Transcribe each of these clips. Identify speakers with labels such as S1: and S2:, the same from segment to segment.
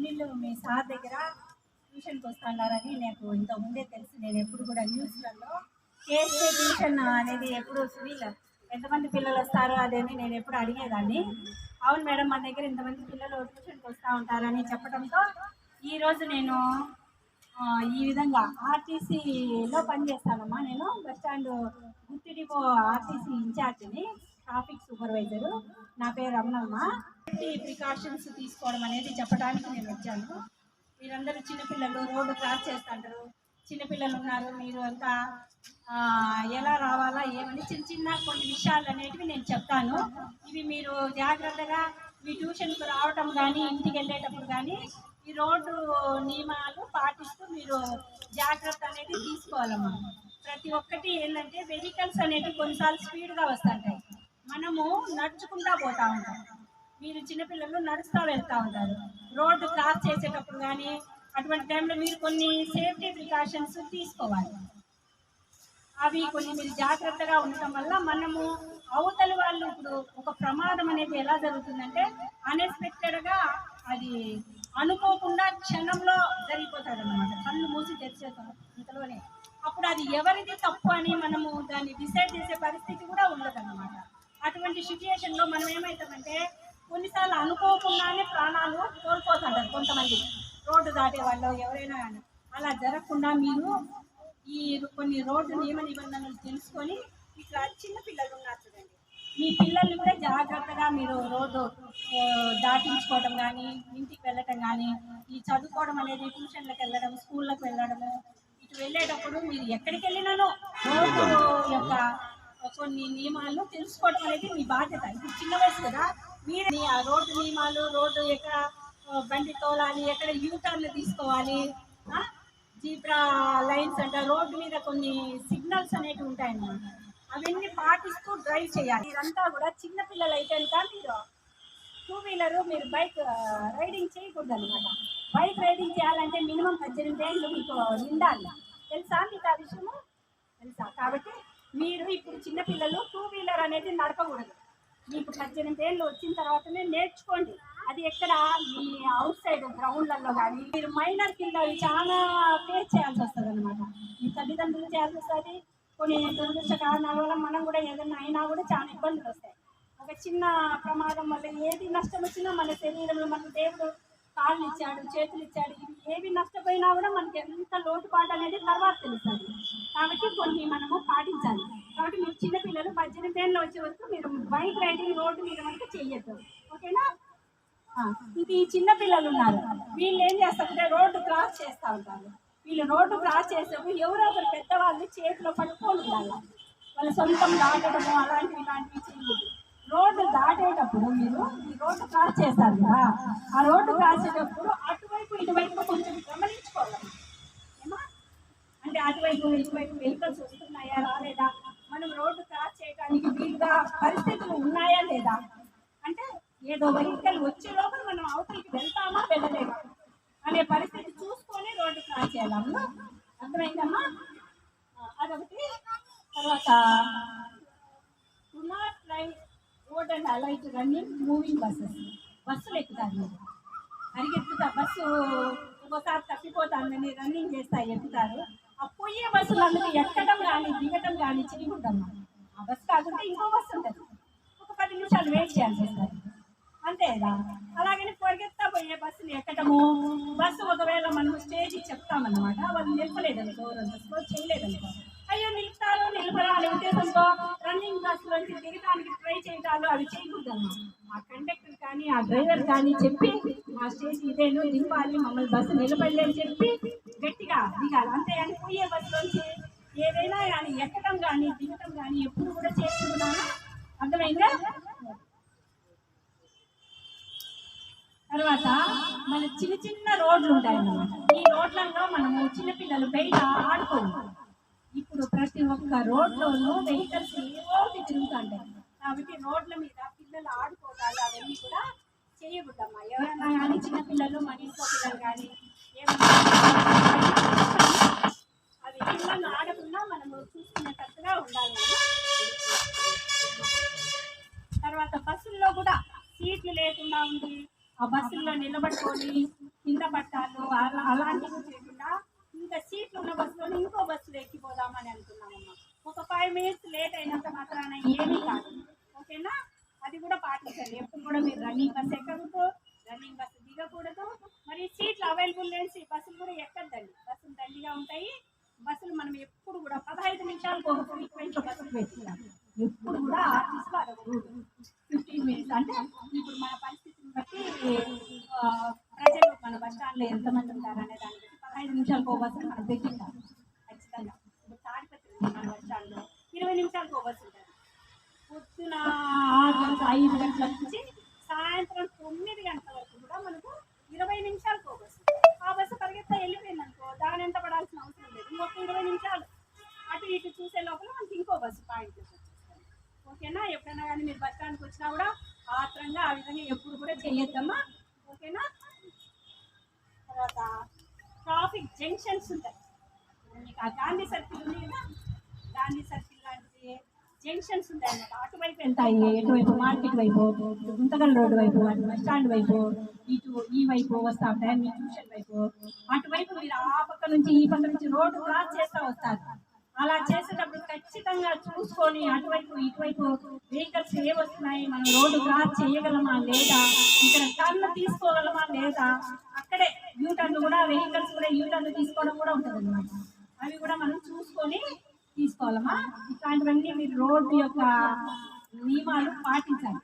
S1: వీళ్ళు మీ సార్ దగ్గర ట్యూషన్కి వస్తున్నారని నాకు ఇంతకుముందే తెలుసు. నేను ఎప్పుడు కూడా న్యూస్లలో కేఎస్కే ట్యూషన్ అనేది ఎప్పుడు సునీల్ ఎంతమంది పిల్లలు వస్తారో అదని నేను ఎప్పుడు అడిగేదాన్ని. అవును మేడం, మన దగ్గర ఇంతమంది పిల్లలు ట్యూషన్కి వస్తూ ఉంటారని చెప్పడంతో ఈరోజు నేను ఈ విధంగా ఆర్టీసీలో పనిచేస్తానమ్మా. నేను బస్ స్టాండ్ గుత్తి డిపో ఆర్టీసీ ఇన్ఛార్జిని, ట్రాఫిక్ సూపర్వైజరు. నా పేరు రమణమ్మ. ప్రికాషన్స్ తీసుకోవడం అనేది చెప్పడానికి నేను వచ్చాను. మీరందరూ చిన్నపిల్లలు రోడ్డు క్రాస్ చేస్తుంటారు, చిన్నపిల్లలు ఉన్నారు. మీరు అంతా ఎలా రావాలా ఏమని చిన్న చిన్న కొన్ని విషయాలు అనేటివి నేను చెప్తాను. ఇవి మీరు జాగ్రత్తగా మీ ట్యూషన్కి రావటం కానీ ఇంటికి వెళ్ళేటప్పుడు కానీ ఈ రోడ్డు నియమాలు పాటిస్తూ మీరు జాగ్రత్త అనేది తీసుకోవాలమ్మా. ప్రతి ఒక్కటి ఏంటంటే వెహికల్స్ అనేవి కొన్నిసార్లు స్పీడ్గా వస్తుంటాయి, మనము నడుచుకుంటూ పోతూ ఉంటాం. మీరు చిన్నపిల్లలు నడుస్తూ వెళ్తూ ఉంటారు. రోడ్డు క్రాస్ చేసేటప్పుడు కానీ అటువంటి టైంలో మీరు కొన్ని సేఫ్టీ ప్రికాషన్స్ తీసుకోవాలి. అవి కొన్ని మీరు జాగ్రత్తగా ఉండటం వల్ల మనము అవతలి వాళ్ళు ఇప్పుడు ఒక ప్రమాదం అనేది ఎలా జరుగుతుందంటే అన్ఎక్స్పెక్టెడ్గా అది అనుకోకుండా క్షణంలో జరిగిపోతాడు అనమాట. కళ్ళు మూసి తెరిచేస్తాం ఇంతలోనే. అప్పుడు అది ఎవరిది తప్పు అని మనము దాన్ని డిసైడ్ చేసే పరిస్థితి కూడా ఉండదన్నమాట. అటువంటి సిచ్యుయేషన్లో మనం ఏమవుతామంటే కొన్నిసార్లు అనుకోకుండానే ప్రాణాలు కోల్పోతుంటారు కొంతమంది రోడ్డు దాటే వాళ్ళు ఎవరైనా కానీ. అలా జరగకుండా మీరు ఈ కొన్ని రోడ్డు నియమ నిబంధనలు తెలుసుకొని ఇక్కడ చిన్న పిల్లలు ఉన్నారు చూడండి, మీ పిల్లల్ని కూడా జాగ్రత్తగా మీరు రోడ్డు దాటించుకోవడం కానీ ఇంటికి వెళ్ళటం కానీ ఈ చదువుకోవడం అనేది ట్యూషన్లకు వెళ్ళడం స్కూళ్ళకు వెళ్ళడము ఇటు వెళ్ళేటప్పుడు మీరు ఎక్కడికి వెళ్ళినానో రోడ్డు యొక్క కొన్ని నియమాలు తెలుసుకోవడం అనేది మీ బాధ్యత. ఇప్పుడు చిన్న వయసు కదా, మీరు ఆ రోడ్డు నియమాలు, రోడ్డు ఎక్కడ బండి తోలాలి, ఎక్కడ యూటర్న్లు తీసుకోవాలి, జీబ్రా లైన్స్ అంటే రోడ్డు మీద కొన్ని సిగ్నల్స్ అనేవి ఉంటాయన్నమాట. అవన్నీ పాటిస్తూ డ్రైవ్ చేయాలి. ఇదంతా కూడా చిన్నపిల్లలు అయితే మీరు టూ వీలరు మీరు బైక్ రైడింగ్ చేయకూడదు అనమాట. బైక్ రైడింగ్ చేయాలంటే మినిమం 18 ఏళ్ళు మీకు నిండాలి. తెలుసా మీకు ఆ విషయము? తెలుసా? కాబట్టి మీరు ఇప్పుడు చిన్నపిల్లలు టూ వీలర్ అనేది నడపకూడదు. మీకు 18 ఏళ్ళు వచ్చిన తర్వాతనే నేర్చుకోండి. అది ఎక్కడ మీ అవుట్ సైడ్ గ్రౌండ్లలో కానీ మీరు మైనర్ కింద చాలా ఫేస్ చేయాల్సి వస్తుంది అనమాట. మీ తల్లిదండ్రులు చేయాల్సి వస్తుంది. కొన్ని దురదృష్ట కారణాల వల్ల మనం కూడా ఏదైనా అయినా కూడా చాలా ఇబ్బందులు వస్తాయి. ఒక చిన్న ప్రమాదం వల్ల ఏది నష్టం వచ్చినా మన శరీరంలో మనకు దేవుడు కాళ్ళు ఇచ్చాడు, చేతులు ఇచ్చాడు, ఇవి ఏవి నష్టపోయినా కూడా మనకి ఎంత లోటుపాటు అనేది తర్వాత తెలుస్తుంది. కాబట్టి కొన్ని మనము పాటించాలి. కాబట్టి మీరు చిన్నపిల్లలు 18 ఏళ్ళు వచ్చే వరకు మీరు బైక్ రైడింగ్ రోడ్డు మీద మనకు చెయ్యొద్దు. ఓకేనా? ఇది చిన్నపిల్లలు ఉన్నారు, వీళ్ళు ఏం చేస్తారంటే రోడ్డు క్రాస్ చేస్తూ ఉంటారు. వీళ్ళు రోడ్డు క్రాస్ చేసేటప్పుడు ఎవరో ఒకరు పెద్దవాళ్ళు చేతిలో పట్టుకొని ఉండాలి. వాళ్ళ సొంతం దాటడము అలాంటివి ఇలాంటివి చేయకూడదు. రోడ్డు దాటేటప్పుడు మీరు ఈ రోడ్డు క్రాస్ చేస్తారు కదా, ఆ రోడ్డు క్రాస్ చేసేటప్పుడు అటువైపు ఇటువైపు కొంచెం గమనించుకోవాలి. ఏమా అంటే అటువైపు ఇటువైపు వెహికల్స్ వస్తున్నాయా రాలేదా, మనం రోడ్డు క్రాస్ చేయడానికి వీలుగా పరిస్థితులు ఉన్నాయా లేదా, అంటే ఏదో వెహికల్ వచ్చే లోపల మనం అవతలికి వెళ్తామా వెళ్ళలేమా అనే పరిస్థితి చూసుకొని రోడ్డు క్రాస్ చేయాలమ్మా. అర్థమైందమ్మా? అదొకటి. తర్వాత do not drive road and alight running moving బస్సులు ఎక్కుతారు మీరు అరిగెత్తుతా బస్సు ఒక్కోసారి తప్పిపోతానని రన్నింగ్ చేస్తా ఎక్కుతారు. ఆ పోయే బస్సులు అందుకు ఎక్కడం కానీ దిగటం కానీ చేయకూడదమ్మా. ఆ బస్సు కాకుండా ఇంకో బస్సు ఉంటుంది, ఒక 10 నిమిషాలు వెయిట్ చేయాల్సి వస్తుంది అంతేదా. అలాగని పరిగెత్తా పోయే బస్సులు ఎక్కడము, బస్సు ఒకవేళ మనం స్టేజ్ చెప్తామన్నమాట, వాళ్ళు నిలపలేదనుకో, బస్సులో చేయలేదనుకో, అయ్యో నిలుపుతారు నిలపరా అనే ఉద్దేశంతో రన్నింగ్ బస్సులోంచి దిగడానికి ట్రై చేయటాలు అవి చేయకూడదమ్మా. ఆ కండక్టర్ కానీ ఆ డ్రైవర్ కానీ చెప్పి మా స్టేజ్ ఇదేను దింపాలి, మమ్మల్ని బస్సు నిలబడి అని చెప్పి గట్టిగా దిగాలి. అంతేగాని పోయే బస్సులోంచి ఏదైనా కానీ ఎక్కడం కానీ దిగటం కానీ ఎప్పుడు కూడా చేసుకుంటున్నాను. అర్థమైందా? తర్వాత మన చిన్న చిన్న రోడ్లు ఉంటాయన్నమాట. ఈ రోడ్లలో మనము చిన్నపిల్లలు బయట ఆడుకోవాలి. ఇప్పుడు ప్రతి ఒక్క రోడ్లోనూ వెహికల్స్ ఏవో తిరుగుతుంటాయి. కాబట్టి రోడ్ల మీద పిల్లలు ఆడుకోవాలి అవన్నీ కూడా చేయకూడదమ్మా. ఎవరైనా కానీ చిన్నపిల్లలు మన ఇంట్లో పిల్లలు కానీ ఏమన్నా అవి పిల్లలు ఆడకుండా మనము చూసుకునేటట్టుగా ఉండాలి. తర్వాత బస్సుల్లో కూడా సీట్లు లేకుండా ఉంది, ఆ బస్సుల్లో నిలబడుకొని కింద పట్టాలు అలాంటివి చేయకుండా ఇంకా సీట్లు ఉన్న బస్సులో ఇంకో బస్సులో ఎక్కిపోదామని అనుకున్నామమ్మా. ఒక 5 minutes లేట్ అయినంత మాత్రాన ఏమీ కాదు, ఓకేనా? అది కూడా పాటించండి. ఎప్పుడు కూడా మీరు రన్నింగ్ బస్సు ఎక్కకూడదు, రన్నింగ్ బస్సు దిగకూడదు. మరి సీట్లు అవైలబుల్ లేని బస్సులు కూడా ఎక్కద్దండి. బస్సులు దండిగా ఉంటాయి. బస్సులు మనం ఎప్పుడు కూడా 15 నిమిషాలకు ఒక ఫ్రీక్వెంట్ బస్సులు పెట్టుకున్నాం. ఎప్పుడు కూడా ఆర్టీసీలో అదొక రూల్. 15 minutes అంటే ఇప్పుడు మన పరిస్థితిని బట్టి ప్రజలు మన బస్ స్టాండ్లో ఎంతమంది ఉంటారు అనే దాన్ని బట్టి 15 నిమిషాలకు ఒక బస్సు మనం పెట్టింటాం ఖచ్చితంగా. ఇప్పుడు తాడిపత్రి మన బస్ స్టాండ్లో 20 నిమిషాలకు ఒక బస్సు ఉంటుంది. పొద్దున 5 గంటల నుంచి సాయంత్రం 9 గంటల వరకు కూడా మనకు 20 నిమిషాలకు ఒక బస్సు. ఆ బస్సు పరిగెత్తా వెళ్ళిపోయింది అనుకో, దాని ఎంత పడాల్సిన అవసరం లేదు. ఇంకొక 20 నిమిషాలు అటు ఇటు చూసే లోపల మనకి ఇంకో బస్సు పాయింట్ వచ్చేస్తుంది, ఓకేనా? ఎప్పుడైనా కానీ మీరు బస్ స్టాండ్కి వచ్చినా కూడా ఆత్రంగా ఆ విధంగా ఎప్పుడు కూడా చేయొద్దమ్మా, ఓకేనా? తర్వాత ట్రాఫిక్ జంక్షన్స్ ఉంటాయి. మీకు ఆ గాంధీ సర్కిల్ ఉంది కదా, గాంధీ సర్కిల్ లాంటిది జంక్షన్స్ ఉంటాయి అన్నమాట. అటువైపు వెళ్తాయి, ఎటువైపు మార్కెట్ వైపు, గుంతకల్ రోడ్డు వైపు, అటు బస్ స్టాండ్ వైపు, ఇటు ఈ వైపు వస్తూ ఉంటాయి. మీ ట్యూషన్ వైపు అటువైపు మీరు ఆ పక్క నుంచి ఈ పక్క నుంచి రోడ్డు క్రాస్ చేస్తూ వస్తారు. అలా చేసేటప్పుడు ఖచ్చితంగా చూసుకొని అటువైపు ఇటువైపు వెహికల్స్ ఏ వస్తున్నాయి, మనం రోడ్డు క్రాస్ చేయగలమా లేదా, ఇక్కడ టర్న్ తీసుకోగలమా లేదా, అక్కడే యూటర్న్ కూడా వెహికల్స్ కూడా యూటర్న్ తీసుకోవడం కూడా ఉంటుంది అన్నమాట. అవి కూడా మనం చూసుకొని తీసుకోవాలమ్మా. ఇట్లాంటివన్నీ మీరు రోడ్డు యొక్క నియమాలు పాటించాలి.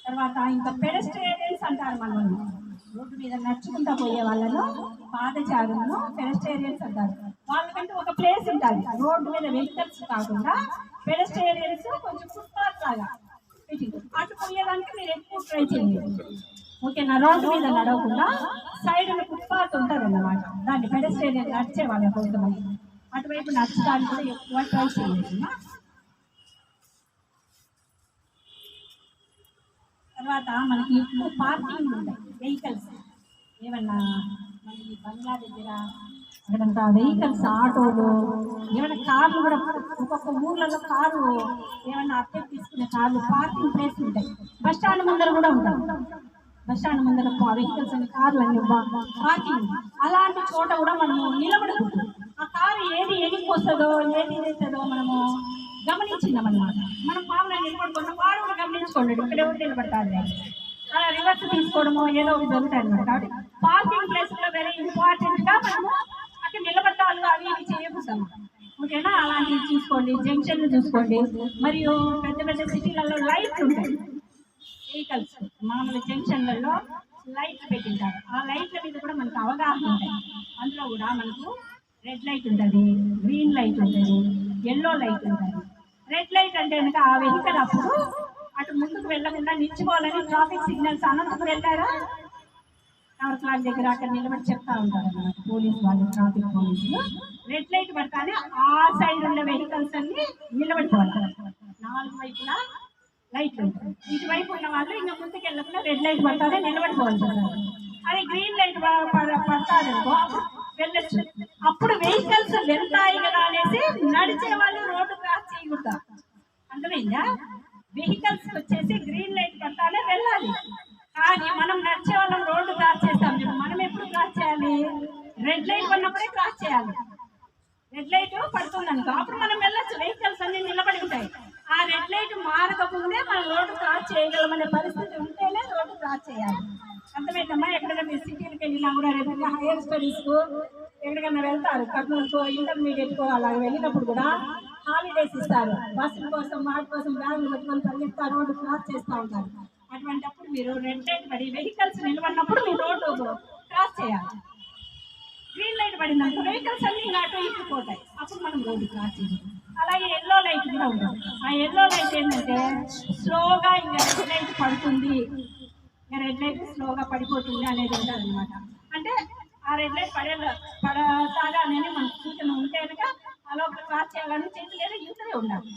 S1: తర్వాత ఇంకా పెడస్ట్రేరియన్స్ అంటారు. మనం రోడ్డు మీద నడుచుకుంటా పోయే వాళ్ళను పాదచారులను పెడస్ట్రేరియన్స్ అంటారు. వాళ్ళకంటే ఒక ప్లేస్ ఉంటుంది రోడ్డు మీద, వెహికల్స్ కాకుండా పెడస్ట్రేరియన్స్ కొంచెం ఫుట్పాత్ లాగా అటు పోయేదానికి మీరు ఎక్కువ ట్రై చేయండి, ఓకేనా? రోడ్డు మీద నడవకుండా సైడ్ ఫుట్పాత్ ఉంటుంది అన్నమాట. దాన్ని పెడస్ట్రేరియన్ నడిచే వాళ్ళ కోసం అటువైపు నడచడానికి కూడా ఎక్కువ ట్రై చేయండి. తర్వాత మనకి ఎక్కువ పార్కింగ్ ఉంటాయి వెహికల్స్, ఏమన్నా మనకి బంగ్లా దగ్గర అక్కడంతా వెహికల్స్, ఆటోలు, ఏమైనా కార్లు కూడా ఒక్కొక్క ఊర్లలో కారు ఏమన్నా అద్దెకు తీసుకునే కార్లు పార్కింగ్ ప్లేస్ ఉంటాయి. బస్ స్టాండ్ ముందర కూడా ఉంటాయి. బస్ స్టాండ్ ముందర వెహికల్స్ అనే కార్లు అన్ని పార్కింగ్. అలాంటి చోట కూడా మనము నిలబడకూడదు. ఆ కారు ఏది ఎగిపోతుందో ఏది చేస్తుందో మనము గమనించిందామన్నమాట. మనం మామూలుగా నిలబడుకున్న వాడు కూడా గమనించుకోండి, ఇక్కడ ఎవరు నిలబడతారు, అలా రివర్స్ తీసుకోవడమో ఏదో ఒకటి జరుగుతాయి అన్నమాట. కాబట్టి పార్కింగ్ ప్లేస్ లో వెరీ ఇంపార్టెంట్ గా మనము అక్కడ నిలబడాలి, అవి ఇవి చేయకూడదు, ఓకేనా? అలాంటివి చూసుకోండి, జంక్షన్లు చూసుకోండి. మరియు పెద్ద పెద్ద సిటీలలో లైట్లు ఉంటాయి వెహికల్స్, మామూలు జంక్షన్లలో లైట్లు పెట్టింటారు. ఆ లైట్ల మీద కూడా మనకు అవగాహన ఉంటాయి. అందులో కూడా మనకు రెడ్ లైట్ ఉంటుంది, గ్రీన్ లైట్ ఉంటుంది, ఎల్లో లైట్ ఉంటుంది. రెడ్ లైట్ అంటే కనుక ఆ వెహికల్ అప్పుడు అటు ముందుకు వెళ్ళకుండా నిలిచిపోవాలని ట్రాఫిక్ సిగ్నల్స్ అనంతపురం వెళ్ళారా, టవర్ క్లాక్ దగ్గర అక్కడ నిలబడి చెప్తా ఉంటారు అన్నమాట పోలీసు వాళ్ళు, ట్రాఫిక్ పోలీసులు. రెడ్ లైట్ పడతానే ఆ సైడ్ ఉన్న వెహికల్స్ అన్ని నిలబడిపోవాలి. 4 వైపులా లైట్లు ఉంటాయి. ఇటువైపు ఉన్న వాళ్ళు ఇంకా ముందుకు వెళ్ళకుండా రెడ్ లైట్ పడతానే నిలబడిపోవాలి. అది గ్రీన్ లైట్ పడతాదనుకో వెళ్ళచ్చు. అప్పుడు వెహికల్స్ వెళ్తాయి కదా అనేసి నడిచే వాళ్ళు రోడ్డు క్రాస్ చేయకూడదు, అర్థమైందా? వెహికల్స్ వచ్చేసి గ్రీన్ లైట్ పడతానే వెళ్ళాలి. కానీ మనం నడిచే వాళ్ళం రోడ్డు క్రాస్ చేస్తాం. మనం ఎప్పుడు క్రాస్ చేయాలి? రెడ్ లైట్ పడినప్పుడే క్రాస్ చేయాలి. రెడ్ లైట్ పడుతుంది అనుకో అప్పుడు మనం వెళ్ళచ్చు, వెహికల్స్ అన్ని నిలబడి ఉంటాయి. ఆ రెడ్ లైట్ మారకముందే మనం రోడ్డు క్రాస్ చేయగలమనే పరిస్థితి ఉంటేనే రోడ్డు క్రాస్ చేయాలి, అర్థమైందమ్మా? ఎక్కడైనా మీరు సిటీలకు వెళ్ళినా కూడా రేపు హైయర్ స్టడీస్కు ఎక్కడికైనా వెళ్తారు, కర్నూలుకో ఇంటర్మీడియట్కో అలా వెళ్ళినప్పుడు కూడా హాలిడేస్ ఇస్తారు. బస్సుల కోసం వాటి కోసం బ్యాగులు పెట్టుకొని పరిగెత్తా రోడ్డు క్రాస్ చేస్తూ ఉంటారు. అటువంటిప్పుడు మీరు రెడ్ లైట్ పడి వెహికల్స్ నిలబడినప్పుడు మీరు రోడ్డు క్రాస్ చేయాలి. గ్రీన్ లైట్ పడిందంటే వెహికల్స్ అన్ని ఇంకా అటు ఇటు పోతాయి, అప్పుడు మనం రోడ్డు క్రాస్ చేయాలి. అలాగే ఎల్లో లైట్ కూడా ఉంటుంది. ఆ ఎల్లో లైట్ ఏంటంటే స్లోగా ఇంకా రెడ్ లైట్ పడుతుంది, ఇంకా రెడ్ లైట్ స్లోగా పడిపోతుంది అనేది ఉంటుంది అనమాట. అంటే ఆ రెడ్ లైట్ పడతాగా అనేది మనకు సూచన ఉంటే కనుక ఆ లోపల క్రాస్ చేయాలని చేతి లేదా యూతలే ఉండాలి.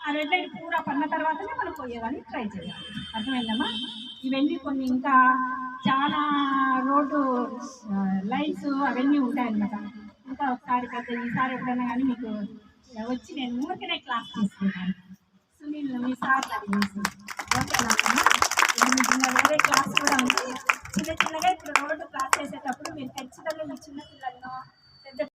S1: ఆ రెడ్ లైట్ పూరా పడిన తర్వాతనే మనం పోయేదాన్ని ట్రై చేయాలి, అర్థమైందమ్మా? ఇవన్నీ కొన్ని ఇంకా చాలా రోడ్డు లైన్స్ అవన్నీ ఉంటాయన్నమాట. ఇంకా ఒకసారి పెద్ద ఈసారి ఎప్పుడైనా కానీ మీకు వచ్చి నేను ఊరికనే క్లాస్ తీసుకుంటాను. సునీల్ మీ సార్ అడిగేసి ఓకేనా? వేరే క్లాస్ కూడా ఉంది. చిన్న చిన్నగా ఇప్పుడు రోడ్డు క్లాస్ చేసే మీరు ఖచ్చితంగా ఈ చిన్న పిల్లలను